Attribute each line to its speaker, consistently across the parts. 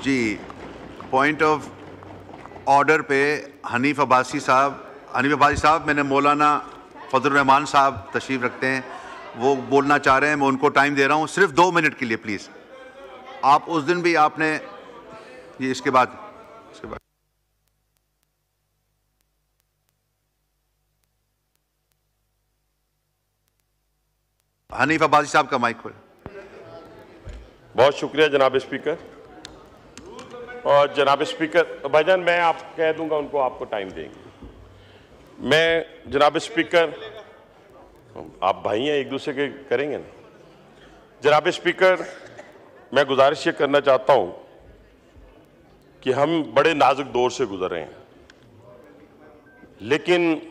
Speaker 1: Ji, point of order पे हनीफ अब्बासी साहब, मैंने मौलाना फजल रहमान साहब तशरीफ़ रखते हैं, वो बोलना चाह रहे हैं, मैं उनको टाइम दे रहा हूँ सिर्फ 2 मिनट के लिए प्लीज़। आप उस दिन भी आपने ये इसके बाद हनीफ अब्बासी साहब का माइक खोल।
Speaker 2: बहुत शुक्रिया जनाब स्पीकर। और जनाब स्पीकर भाईजान, मैं आप कह दूंगा उनको, आपको टाइम देंगे। मैं जनाब स्पीकर, आप भाई हैं, एक दूसरे के करेंगे ना। जनाब स्पीकर, मैं गुजारिश ये करना चाहता हूं कि हम बड़े नाजुक दौर से गुजर रहे हैं, लेकिन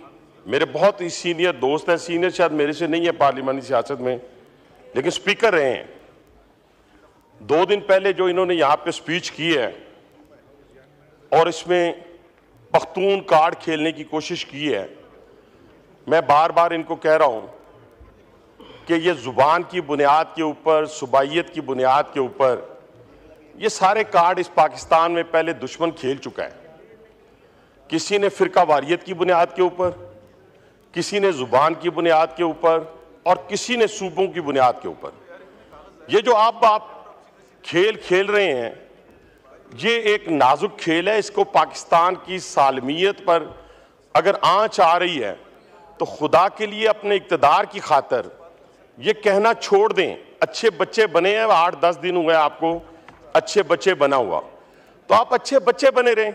Speaker 2: मेरे बहुत ही सीनियर दोस्त हैं, सीनियर शायद मेरे से नहीं है पार्लिमानी सियासत में, लेकिन स्पीकर रहे हैं। 2 दिन पहले जो इन्होंने यहां पे स्पीच की है और इसमें पख्तून कार्ड खेलने की कोशिश की है, मैं बार बार इनको कह रहा हूं कि ये जुबान की बुनियाद के ऊपर, सुबाइयत की बुनियाद के ऊपर ये सारे कार्ड इस पाकिस्तान में पहले दुश्मन खेल चुका है। किसी ने फिरका वारियत की बुनियाद के ऊपर, किसी ने जुबान की बुनियाद के ऊपर और किसी ने सूबों की बुनियाद के ऊपर। ये जो आप खेल खेल रहे हैं, ये एक नाजुक खेल है। इसको पाकिस्तान की सालमियत पर अगर आंच आ रही है तो खुदा के लिए अपने इक्तदार की खातर ये कहना छोड़ दें। अच्छे बच्चे बने हैं, 8-10 दिन हुए आपको अच्छे बच्चे बना हुआ, तो आप अच्छे बच्चे बने रहें।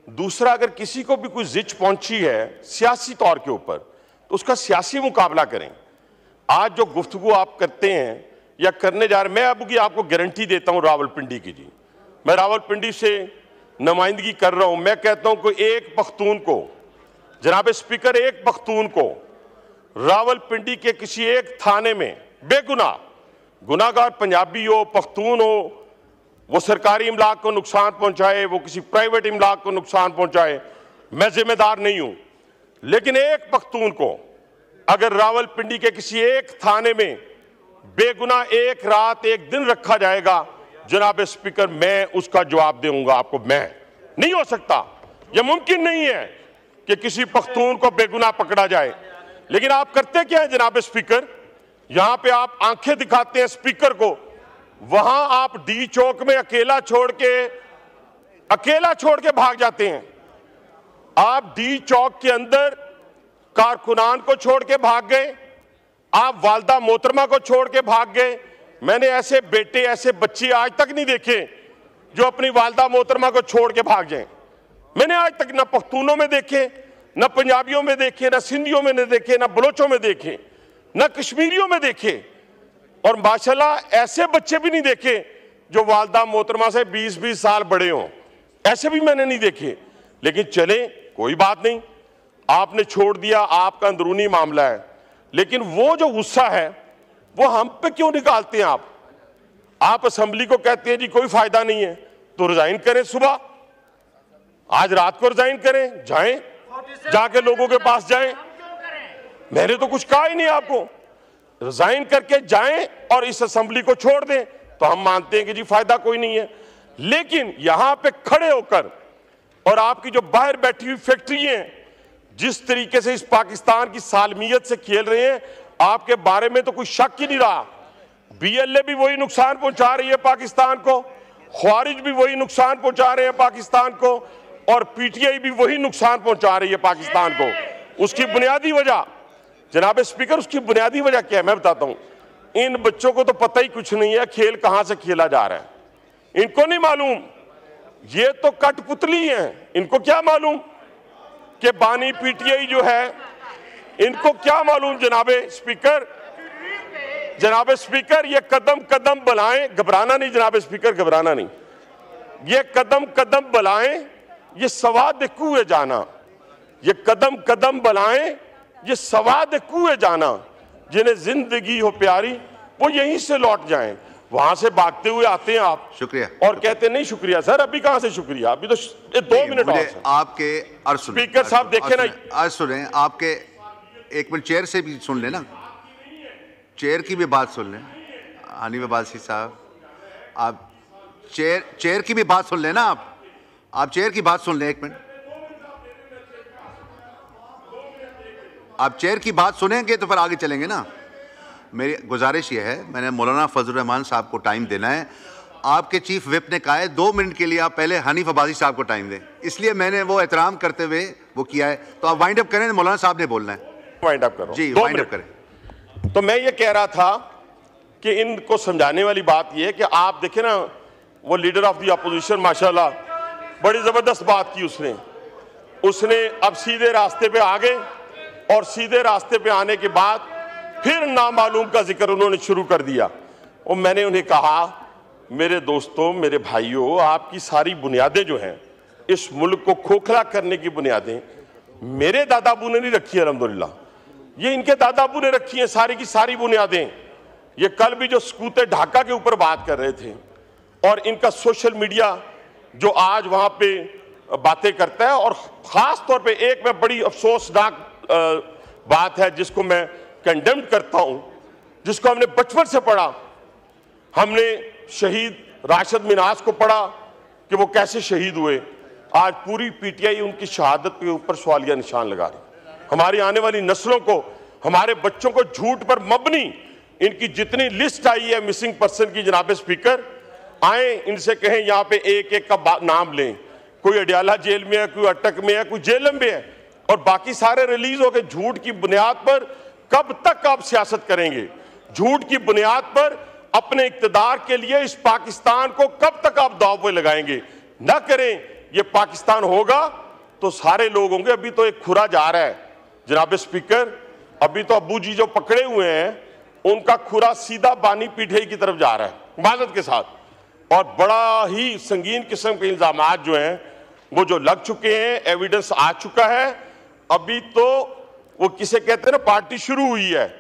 Speaker 2: दूसरा, अगर किसी को भी कोई जिच पहुंची है सियासी तौर के ऊपर, तो उसका सियासी मुकाबला करें। आज जो गुफ्तगू आप करते हैं या करने जा रहे, मैं अब की आपको गारंटी देता हूं रावलपिंडी की जी, मैं रावलपिंडी से नुमाइंदगी कर रहा हूं। मैं कहता हूं कि एक पख्तून को, जनाब स्पीकर, एक पख्तून को रावलपिंडी के किसी एक थाने में बेगुनाह, गुनाहगार पंजाबी हो, पख्तून हो, वो सरकारी इमलाक को नुकसान पहुंचाए, वो किसी प्राइवेट इमलाक को नुकसान पहुंचाए, मैं जिम्मेदार नहीं हूं, लेकिन एक पख्तून को अगर रावलपिंडी के किसी एक थाने में बेगुनाह 1 रात 1 दिन रखा जाएगा, जनाब स्पीकर, मैं उसका जवाब दूंगा आपको। मैं नहीं हो सकता, यह मुमकिन नहीं है कि किसी पख्तून को बेगुनाह पकड़ा जाए। लेकिन आप करते क्या है जनाब स्पीकर, यहां पे आप आंखें दिखाते हैं स्पीकर को, वहां आप डी चौक में अकेला छोड़ के भाग जाते हैं। आप डी चौक के अंदर कारकुनान को छोड़ के भाग गए, आप वालदा मोहतरमा को छोड़ के भाग गए। मैंने ऐसे बेटे, ऐसे बच्चे आज तक नहीं देखे जो अपनी वालदा मोहतरमा को छोड़ के भाग जाएं। मैंने आज तक ना पख्तूनों में देखे, ना पंजाबियों में देखे, ना सिंधियों में देखे, ना बलोचों में देखे, ना कश्मीरियों में देखे, और माशाल्लाह ऐसे बच्चे भी नहीं देखे जो वालदा मोहतरमा से 20-20 साल बड़े हों, ऐसे भी मैंने नहीं देखे। लेकिन चले, कोई बात नहीं, आपने छोड़ दिया, आपका अंदरूनी मामला है। लेकिन वो जो गुस्सा है वो हम पे क्यों निकालते हैं आप असेंबली को कहते हैं जी कोई फायदा नहीं है, तो रिजाइन करें, सुबह आज रात को रिजाइन करें, जाएं, जाके लोगों के पास जाएं। मैंने तो कुछ कहा ही नहीं आपको, रिजाइन करके जाएं और इस असेंबली को छोड़ दें, तो हम मानते हैं कि जी फायदा कोई नहीं है। लेकिन यहां पे खड़े होकर और आपकी जो बाहर बैठी हुई फैक्ट्री हैं, जिस तरीके से इस पाकिस्तान की सालमियत से खेल रहे हैं, आपके बारे में तो कोई शक ही नहीं रहा। बीएलए भी वही नुकसान पहुंचा रही है पाकिस्तान को, ख्वारिज भी वही नुकसान पहुंचा रहे हैं पाकिस्तान को, और पीटीआई भी वही नुकसान पहुंचा रही है पाकिस्तान को। उसकी बुनियादी वजह जनाब स्पीकर, उसकी बुनियादी वजह क्या है मैं बताता हूं। इन बच्चों को तो पता ही कुछ नहीं है खेल कहां से खेला जा रहा है, इनको नहीं मालूम। ये तो कठपुतली हैं, इनको क्या मालूम कि बानी पीटीआई जो है, इनको क्या मालूम जनाब स्पीकर, ये कदम कदम बुलाएं, घबराना नहीं जनाब स्पीकर, घबराना नहीं, ये कदम कदम बुलाएं, ये सवाद कुए जाना, ये कदम कदम बुलाएं, ये सवाद कुए जाना, जिन्हें जिंदगी हो प्यारी वो यहीं से लौट जाएं। वहां से भागते हुए आते हैं आप,
Speaker 1: शुक्रिया,
Speaker 2: और कहते नहीं शुक्रिया सर, अभी कहां से शुक्रिया, अभी तो 2 मिनट और
Speaker 1: आपके।
Speaker 2: स्पीकर साहब देखे ना,
Speaker 1: आज सुने आपके, 1 मिनट चेयर से भी सुन लेना, चेयर की भी बात सुन लें। हनीफ अब्बासी साहब, आप चेयर की भी बात सुन लेना आप चेयर की बात सुन लें, एक मिनट। आप चेयर की बात सुनेंगे तो फिर आगे चलेंगे ना। मेरी गुजारिश ये है, मैंने मौलाना फजल रहमान साहब को टाइम देना है। आपके चीफ विप ने कहा है 2 मिनट के लिए आप पहले हनीफ अब्बासी साहब को टाइम दें, इसलिए मैंने वो एहतराम करते हुए वो किया है। तो आप वाइंड अप करें, मौलाना साहब ने बोलना है।
Speaker 2: वाइंड अप करो
Speaker 1: जी, वाइंड अप करें।
Speaker 2: तो मैं ये कह रहा था कि इनको समझाने वाली बात ये है कि आप देखें ना, वो लीडर ऑफ द अपोजिशन माशाल्लाह बड़ी जबरदस्त बात की उसने अब सीधे रास्ते पे आ गए, और सीधे रास्ते पे आने के बाद फिर नामालूम का जिक्र उन्होंने शुरू कर दिया। और मैंने उन्हें कहा, मेरे दोस्तों, मेरे भाइयों, आपकी सारी बुनियादें जो हैं इस मुल्क को खोखला करने की बुनियादें मेरे दादाबू ने नहीं रखी है, अल्हम्दुलिल्लाह, ये इनके दादाबू ने रखी हैं सारी की सारी बुनियादें। ये कल भी जो सकूते ढाका के ऊपर बात कर रहे थे, और इनका सोशल मीडिया जो आज वहां पे बातें करता है, और खास तौर पे एक में बड़ी अफसोसनाक बात है जिसको मैं कंडेम करता हूं, जिसको हमने बचपन से पढ़ा। हमने शहीद राशिद मिनाज को पढ़ा कि वो कैसे शहीद हुए। आज पूरी पीटीआई उनकी शहादत के ऊपर सवालिया निशान लगा रही। हमारी आने वाली नस्लों को, हमारे बच्चों को झूठ पर मबनी इनकी जितनी लिस्ट आई है मिसिंग पर्सन की, जनाब स्पीकर, आए इनसे कहें यहाँ पे एक एक का नाम लें। कोई अडियाला जेल में है, कोई अटक में है, कोई जेल में है, और बाकी सारे रिलीज हो गए। झूठ की बुनियाद पर कब तक आप सियासत करेंगे? झूठ की बुनियाद पर अपने इक्तदार के लिए इस पाकिस्तान को कब तक आप दांव पे लगाएंगे? ना करें। ये पाकिस्तान होगा तो सारे लोग होंगे। अभी तो एक खुरा जा रहा है जनाब स्पीकर, अभी तो अब्बू जी जो पकड़े हुए हैं उनका खुरा सीधा बानी पीठे की तरफ जा रहा है, माजरत के साथ। और बड़ा ही संगीन किस्म के इल्जामात जो हैं वो जो लग चुके हैं, एविडेंस आ चुका है। अभी तो वो किसे कहते हैं ना, पार्टी शुरू हुई है,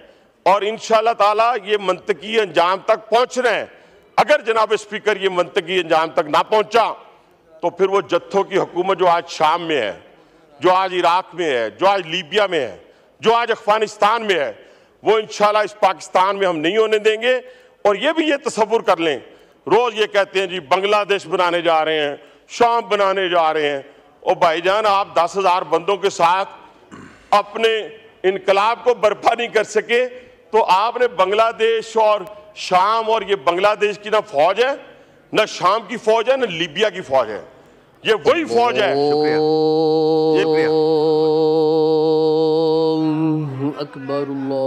Speaker 2: और इंशाअल्लाह ताला ये मंतकी अंजाम तक पहुंच रहे हैं। अगर जनाब स्पीकर ये मंतकी अंजाम तक ना पहुंचा तो फिर वो जत्थों की हुकूमत जो आज शाम में है, जो आज इराक में है, जो आज लीबिया में है, जो आज अफगानिस्तान में है, वो इंशाअल्लाह इस पाकिस्तान में हम नहीं होने देंगे। और ये भी ये तसव्वुर कर लें, रोज ये कहते हैं जी बांग्लादेश बनाने जा रहे हैं, शाम बनाने जा रहे हैं। और भाईजान, आप 10,000 बंदों के साथ अपने इनकलाब को बर्पा नहीं कर सके, तो आपने बांग्लादेश और शाम, और ये बांग्लादेश की ना फौज है, ना शाम की फौज है, ना लीबिया की फौज है, ये वही फौज है।
Speaker 3: अकबर अल्लाह।